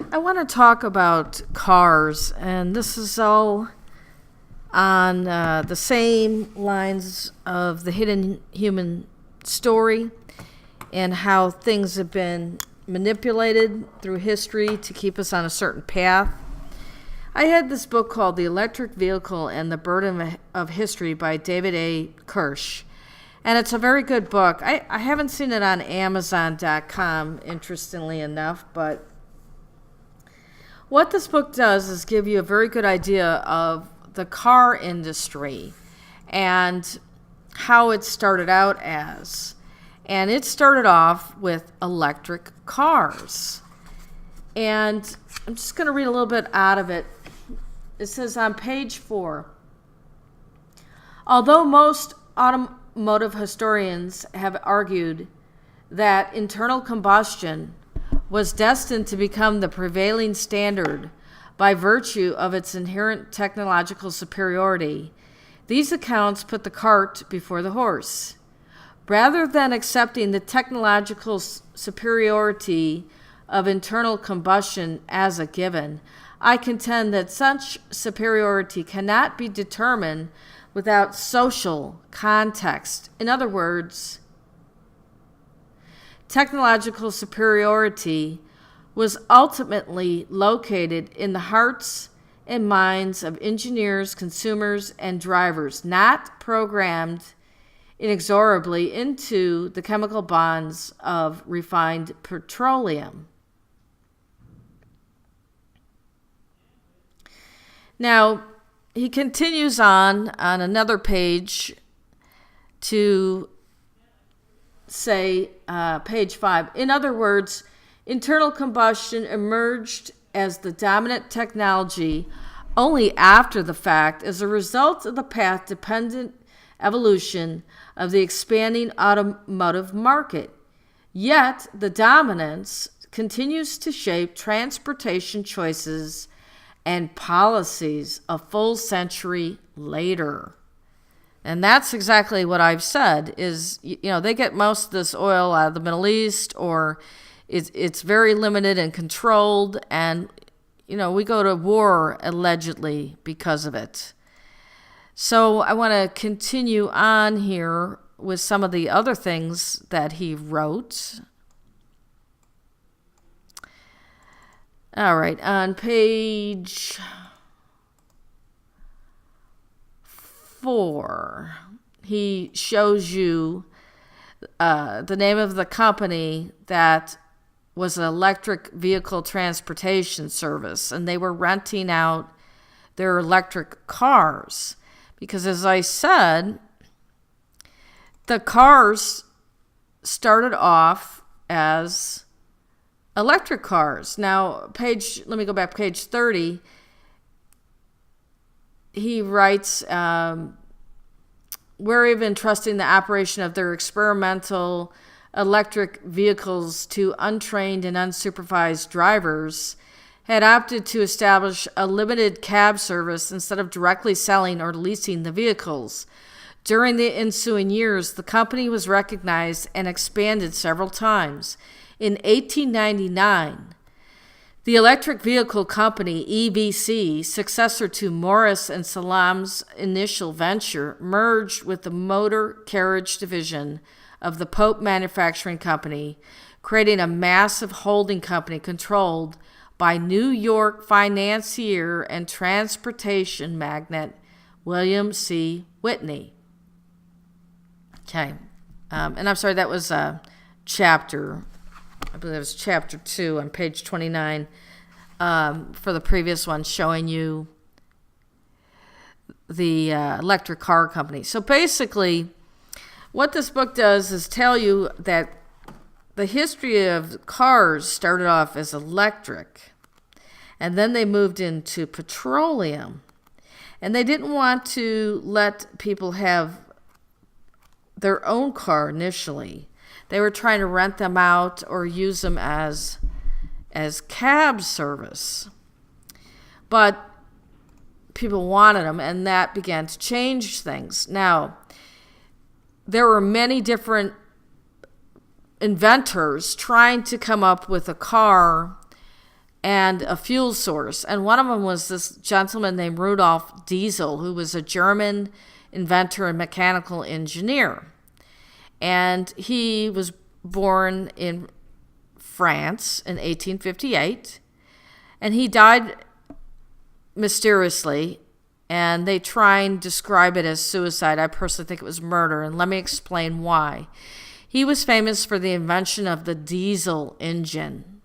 I want to talk about cars, and this is all on the same lines of the hidden human story and how things have been manipulated through history to keep us on a certain path. I had this book called The Electric Vehicle and the Burden of History by David A. Kirsch. And it's a very good book. I haven't seen it on Amazon.com, interestingly enough, but what this book does is give you a very good idea of the car industry and how it started out as. And it started off with electric cars. And I'm just going to read a little bit out of it. It says on page 4, although most automotive historians have argued that internal combustion was destined to become the prevailing standard by virtue of its inherent technological superiority, these accounts put the cart before the horse. Rather than accepting the technological superiority of internal combustion as a given, I contend that such superiority cannot be determined without social context. In other words, technological superiority was ultimately located in the hearts and minds of engineers, consumers, and drivers, not programmed inexorably into the chemical bonds of refined petroleum. Now, he continues on another page to say, page 5, in other words, internal combustion emerged as the dominant technology only after the fact as a result of the path-dependent evolution of the expanding automotive market. Yet, the dominance continues to shape transportation choices and policies a full century later. And that's exactly what I've said is, they get most of this oil out of the Middle East, or it's very limited and controlled. And, we go to war allegedly because of it. So I want to continue on here with some of the other things that he wrote. All right, on page 4, he shows you the name of the company that was an electric vehicle transportation service, and they were renting out their electric cars. Because as I said, the cars started off as electric cars. Now, let me go back, page 30. He writes, we're even trusting the operation of their experimental electric vehicles to untrained and unsupervised drivers, had opted to establish a limited cab service instead of directly selling or leasing the vehicles. During the ensuing years, the company was recognized and expanded several times. In 1899, the Electric Vehicle Company, EVC, successor to Morris and Salam's initial venture, merged with the motor carriage division of the Pope Manufacturing Company, creating a massive holding company controlled by New York financier and transportation magnate William C. Whitney. Okay. And I'm sorry, that was chapter, I believe it was chapter 2 on page 29 for the previous one, showing you the electric car company. So basically, what this book does is tell you that the history of cars started off as electric, and then they moved into petroleum. And they didn't want to let people have their own car initially. They were trying to rent them out or use them as cab service. But people wanted them, and that began to change things. Now, there were many different inventors trying to come up with a car and a fuel source. And one of them was this gentleman named Rudolf Diesel, who was a German inventor and mechanical engineer. And he was born in France in 1858, and he died mysteriously, and they try and describe it as suicide. I personally think it was murder, and let me explain why. He was famous for the invention of the diesel engine,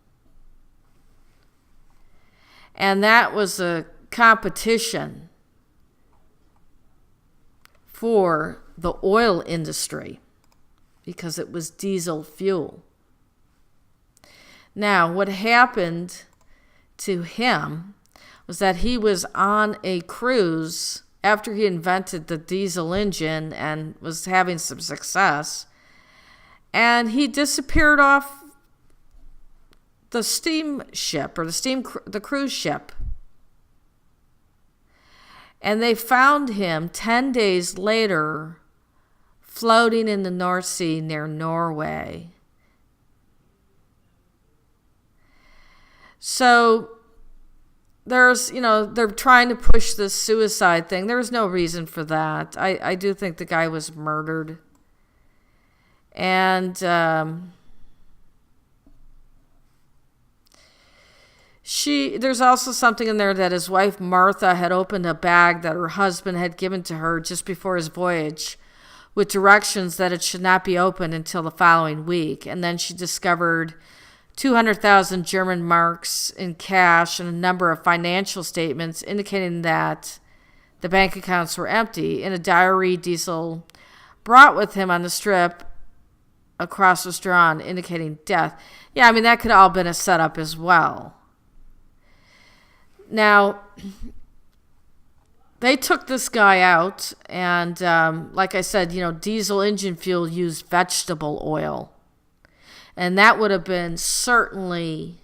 and that was a competition for the oil industry because it was diesel fuel. Now, what happened to him was that he was on a cruise after he invented the diesel engine and was having some success, and he disappeared off the steamship or the cruise ship. And they found him 10 days later floating in the North Sea near Norway. So there's, they're trying to push this suicide thing. There was no reason for that. I do think the guy was murdered. And there's also something in there that his wife Martha had opened a bag that her husband had given to her just before his voyage, with directions that it should not be opened until the following week. And then she discovered 200,000 German marks in cash and a number of financial statements indicating that the bank accounts were empty. In a diary Diesel brought with him on the strip, a cross was drawn indicating death. Yeah, I mean, that could all have been a setup as well. Now, they took this guy out, and like I said, diesel engine fuel used vegetable oil. And that would have been certainly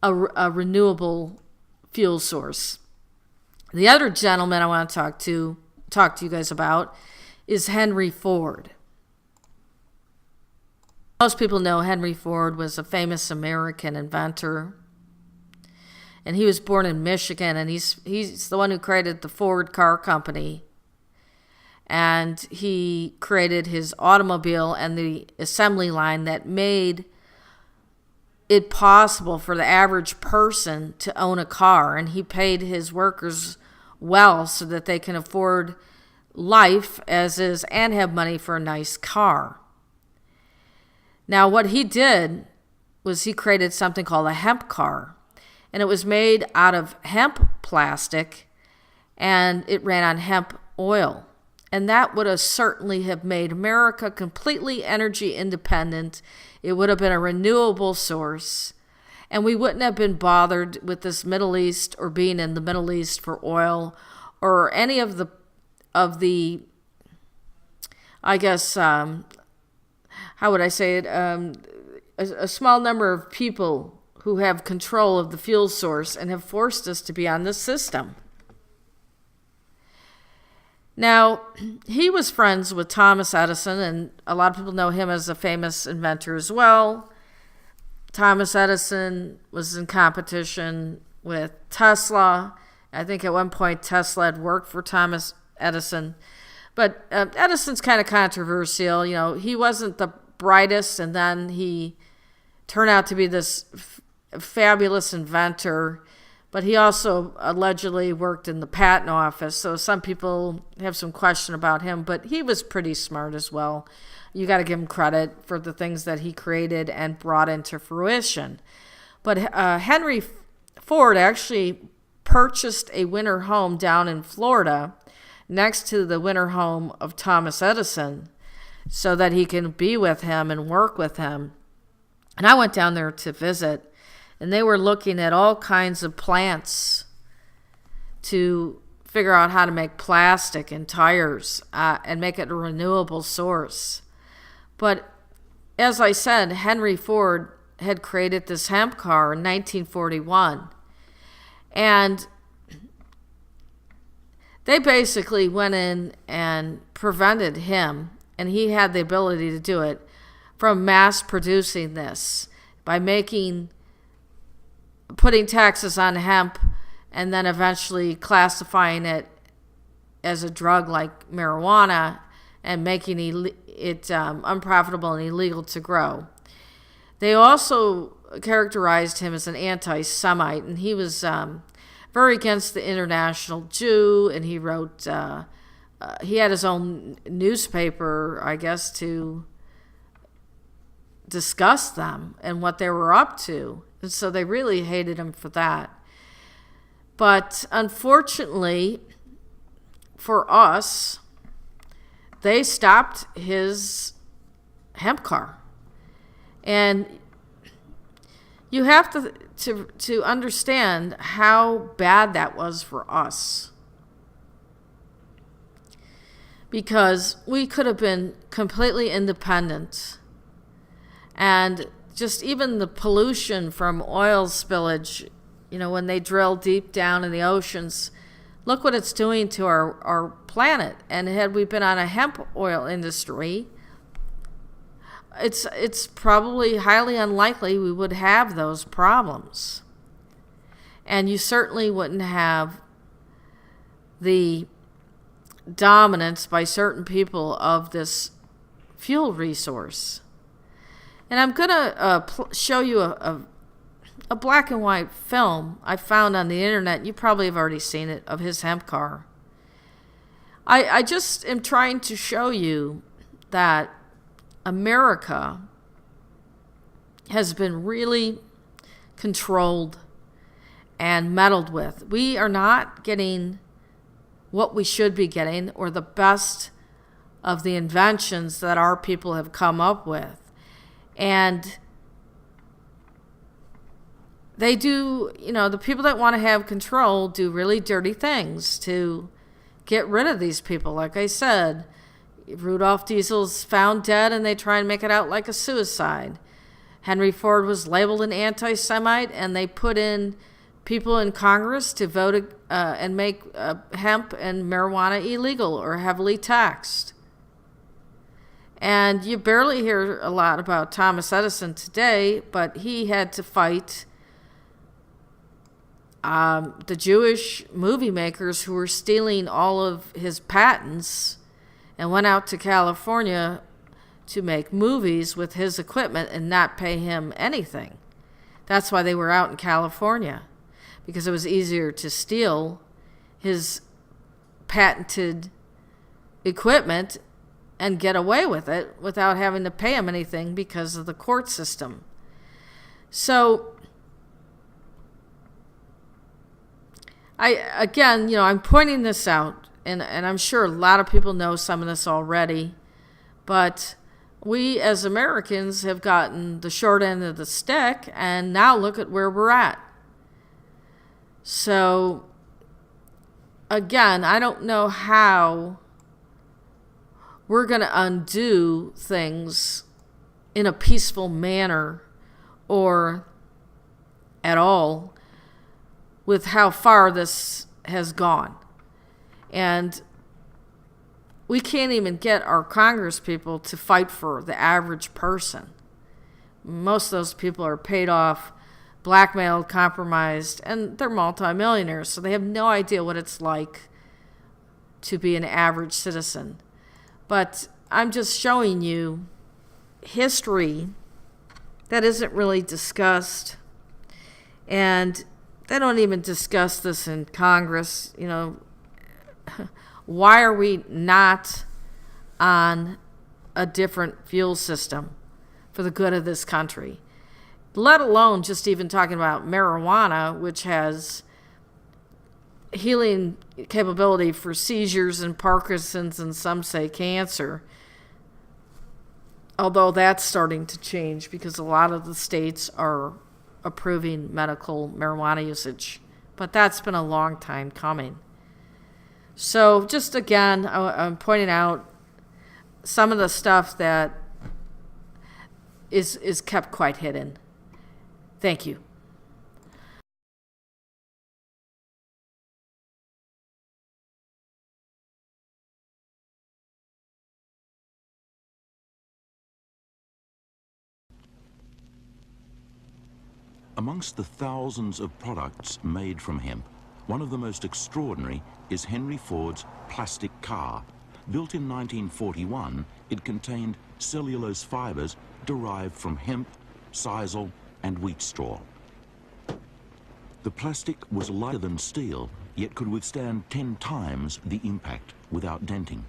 a renewable fuel source. The other gentleman I want to talk to you guys about is Henry Ford. Most people know Henry Ford was a famous American inventor. And he was born in Michigan, and he's the one who created the Ford Car Company. And he created his automobile and the assembly line that made it possible for the average person to own a car. And he paid his workers well so that they can afford life as is and have money for a nice car. Now, what he did was he created something called a hemp car. And it was made out of hemp plastic, and it ran on hemp oil. And that would have certainly have made America completely energy independent. It would have been a renewable source. And we wouldn't have been bothered with this Middle East or being in the Middle East for oil or any of the I guess, how would I say it? A small number of people who have control of the fuel source and have forced us to be on this system. Now, he was friends with Thomas Edison, and a lot of people know him as a famous inventor as well. Thomas Edison was in competition with Tesla. I think at one point Tesla had worked for Thomas Edison. But Edison's kind of controversial. He wasn't the brightest, and then he turned out to be this fabulous inventor, but he also allegedly worked in the patent office, so some people have some question about him, but he was pretty smart as well. You got to give him credit for the things that he created and brought into fruition. But Henry Ford actually purchased a winter home down in Florida next to the winter home of Thomas Edison so that he can be with him and work with him. And I went down there to visit, and they were looking at all kinds of plants to figure out how to make plastic and tires and make it a renewable source. But as I said, Henry Ford had created this hemp car in 1941. And they basically went in and prevented him, and he had the ability to do it, from mass producing this by making putting taxes on hemp and then eventually classifying it as a drug like marijuana and making it unprofitable and illegal to grow. They also characterized him as an anti-Semite, and he was very against the International Jew, and he wrote, he had his own newspaper, I guess, to discuss them and what they were up to. And so they really hated him for that. But unfortunately for us, they stopped his hemp car. And you have to understand how bad that was for us. Because we could have been completely independent. And just even the pollution from oil spillage, when they drill deep down in the oceans, look what it's doing to our planet. And had we been on a hemp oil industry, it's probably highly unlikely we would have those problems. And you certainly wouldn't have the dominance by certain people of this fuel resource. And I'm going to show you a black and white film I found on the internet. You probably have already seen it, of his hemp car. I just am trying to show you that America has been really controlled and meddled with. We are not getting what we should be getting, or the best of the inventions that our people have come up with. And they do, the people that want to have control do really dirty things to get rid of these people. Like I said, Rudolph Diesel's found dead and they try and make it out like a suicide. Henry Ford was labeled an anti-Semite, and they put in people in Congress to vote and make hemp and marijuana illegal or heavily taxed. And you barely hear a lot about Thomas Edison today, but he had to fight the Jewish movie makers who were stealing all of his patents, and went out to California to make movies with his equipment and not pay him anything. That's why they were out in California, because it was easier to steal his patented equipment and get away with it without having to pay him anything because of the court system. So, I'm pointing this out, and I'm sure a lot of people know some of this already, but we as Americans have gotten the short end of the stick, and now look at where we're at. So, again, I don't know how we're going to undo things in a peaceful manner or at all with how far this has gone. And we can't even get our Congress people to fight for the average person. Most of those people are paid off, blackmailed, compromised, and they're multimillionaires, so they have no idea what it's like to be an average citizen. But I'm just showing you history that isn't really discussed, and they don't even discuss this in Congress. Why are we not on a different fuel system for the good of this country? Let alone just even talking about marijuana, which has healing capability for seizures and Parkinson's, and some say cancer. Although that's starting to change because a lot of the states are approving medical marijuana usage. But that's been a long time coming. So just again, I'm pointing out some of the stuff that is kept quite hidden. Thank you. Amongst the thousands of products made from hemp, one of the most extraordinary is Henry Ford's plastic car. Built in 1941, it contained cellulose fibers derived from hemp, sisal, and wheat straw. The plastic was lighter than steel, yet could withstand 10 times the impact without denting.